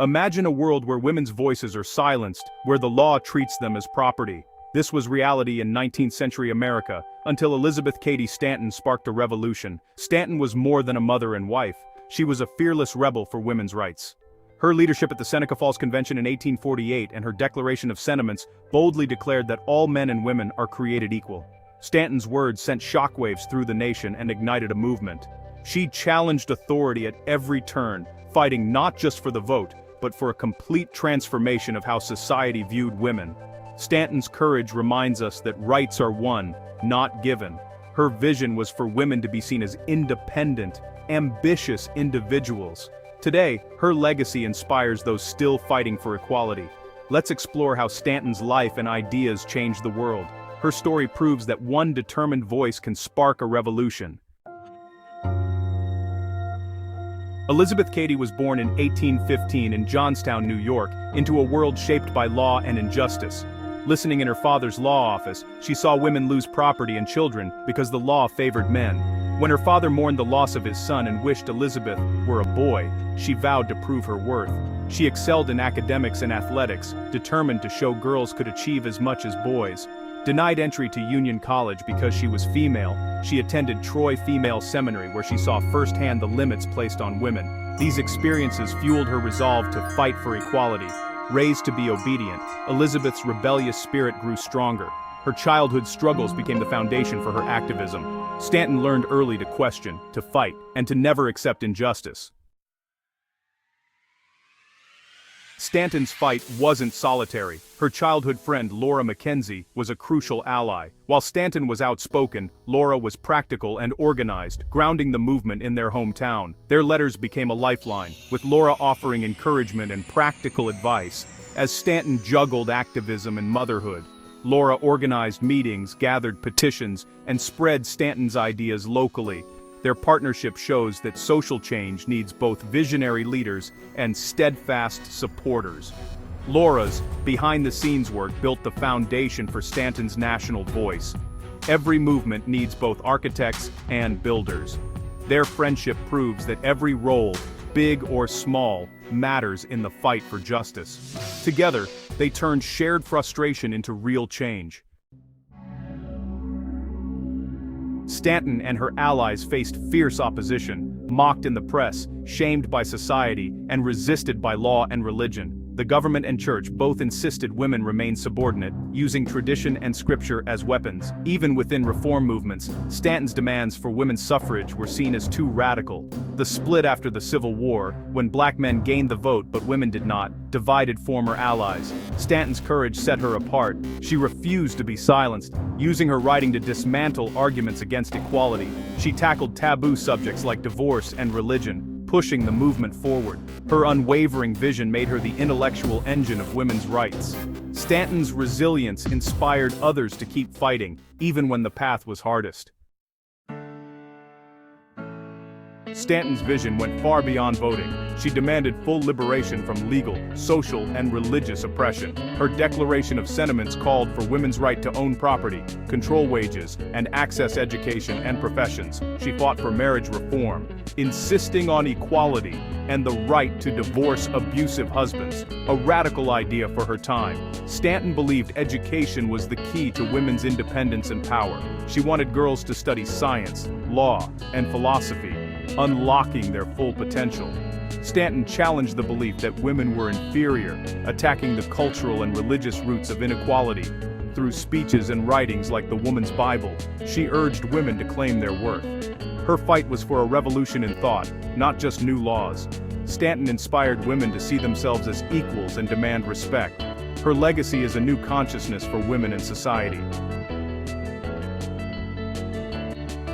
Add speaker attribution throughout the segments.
Speaker 1: Imagine a world where women's voices are silenced, where the law treats them as property. This was reality in 19th century America, until Elizabeth Cady Stanton sparked a revolution. Stanton was more than a mother and wife. She was a fearless rebel for women's rights. Her leadership at the Seneca Falls Convention in 1848 and her Declaration of Sentiments boldly declared that all men and women are created equal. Stanton's words sent shockwaves through the nation and ignited a movement. She challenged authority at every turn, fighting not just for the vote, but for a complete transformation of how society viewed women. Stanton's courage reminds us that rights are won, not given. Her vision was for women to be seen as independent, ambitious individuals. Today, her legacy inspires those still fighting for equality. Let's explore how Stanton's life and ideas changed the world. Her story proves that one determined voice can spark a revolution. Elizabeth Cady was born in 1815 in Johnstown, New York, into a world shaped by law and injustice. Listening in her father's law office, she saw women lose property and children because the law favored men. When her father mourned the loss of his son and wished Elizabeth were a boy, she vowed to prove her worth. She excelled in academics and athletics, determined to show girls could achieve as much as boys. Denied entry to Union College because she was female, she attended Troy Female Seminary where she saw firsthand the limits placed on women. These experiences fueled her resolve to fight for equality. Raised to be obedient, Elizabeth's rebellious spirit grew stronger. Her childhood struggles became the foundation for her activism. Stanton learned early to question, to fight, and to never accept injustice. Stanton's fight wasn't solitary. Her childhood friend Laura McKenzie was a crucial ally. While Stanton was outspoken, Laura was practical and organized, grounding the movement in their hometown. Their letters became a lifeline, with Laura offering encouragement and practical advice. As Stanton juggled activism and motherhood, Laura organized meetings, gathered petitions, and spread Stanton's ideas locally. Their partnership shows that social change needs both visionary leaders and steadfast supporters. Laura's behind-the-scenes work built the foundation for Stanton's national voice. Every movement needs both architects and builders. Their friendship proves that every role, big or small, matters in the fight for justice. Together, they turned shared frustration into real change. Stanton and her allies faced fierce opposition, mocked in the press, shamed by society, and resisted by law and religion. The government and church both insisted women remain subordinate, using tradition and scripture as weapons. Even within reform movements, Stanton's demands for women's suffrage were seen as too radical. The split after the Civil War, when black men gained the vote but women did not, divided former allies. Stanton's courage set her apart. She refused to be silenced, using her writing to dismantle arguments against equality. She tackled taboo subjects like divorce and religion, pushing the movement forward. Her unwavering vision made her the intellectual engine of women's rights. Stanton's resilience inspired others to keep fighting, even when the path was hardest. Stanton's vision went far beyond voting. She demanded full liberation from legal, social, and religious oppression. Her Declaration of Sentiments called for women's right to own property, control wages, and access education and professions. She fought for marriage reform, insisting on equality and the right to divorce abusive husbands, a radical idea for her time. Stanton believed education was the key to women's independence and power. She wanted girls to study science, law, and philosophy, unlocking their full potential. Stanton challenged the belief that women were inferior, attacking the cultural and religious roots of inequality. Through speeches and writings like the Woman's Bible, she urged women to claim their worth. Her fight was for a revolution in thought, not just new laws. Stanton inspired women to see themselves as equals and demand respect. Her legacy is a new consciousness for women in society.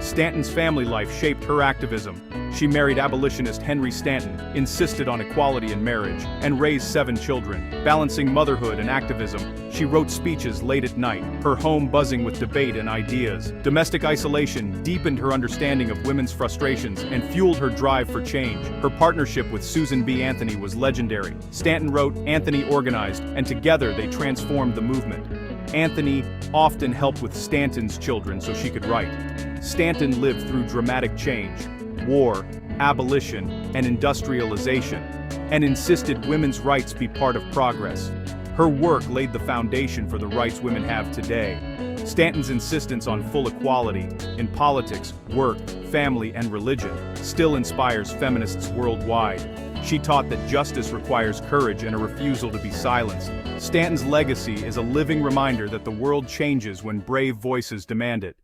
Speaker 1: Stanton's family life shaped her activism. She married abolitionist Henry Stanton, insisted on equality in marriage, and raised 7 children. Balancing motherhood and activism, she wrote speeches late at night, her home buzzing with debate and ideas. Domestic isolation deepened her understanding of women's frustrations and fueled her drive for change. Her partnership with Susan B. Anthony was legendary. Stanton wrote, Anthony organized, and together they transformed the movement. Anthony often helped with Stanton's children so she could write. Stanton lived through dramatic change, war, abolition, and industrialization, and insisted women's rights be part of progress. Her work laid the foundation for the rights women have today. Stanton's insistence on full equality in politics, work, family, and religion still inspires feminists worldwide. She taught that justice requires courage and a refusal to be silenced. Stanton's legacy is a living reminder that the world changes when brave voices demand it.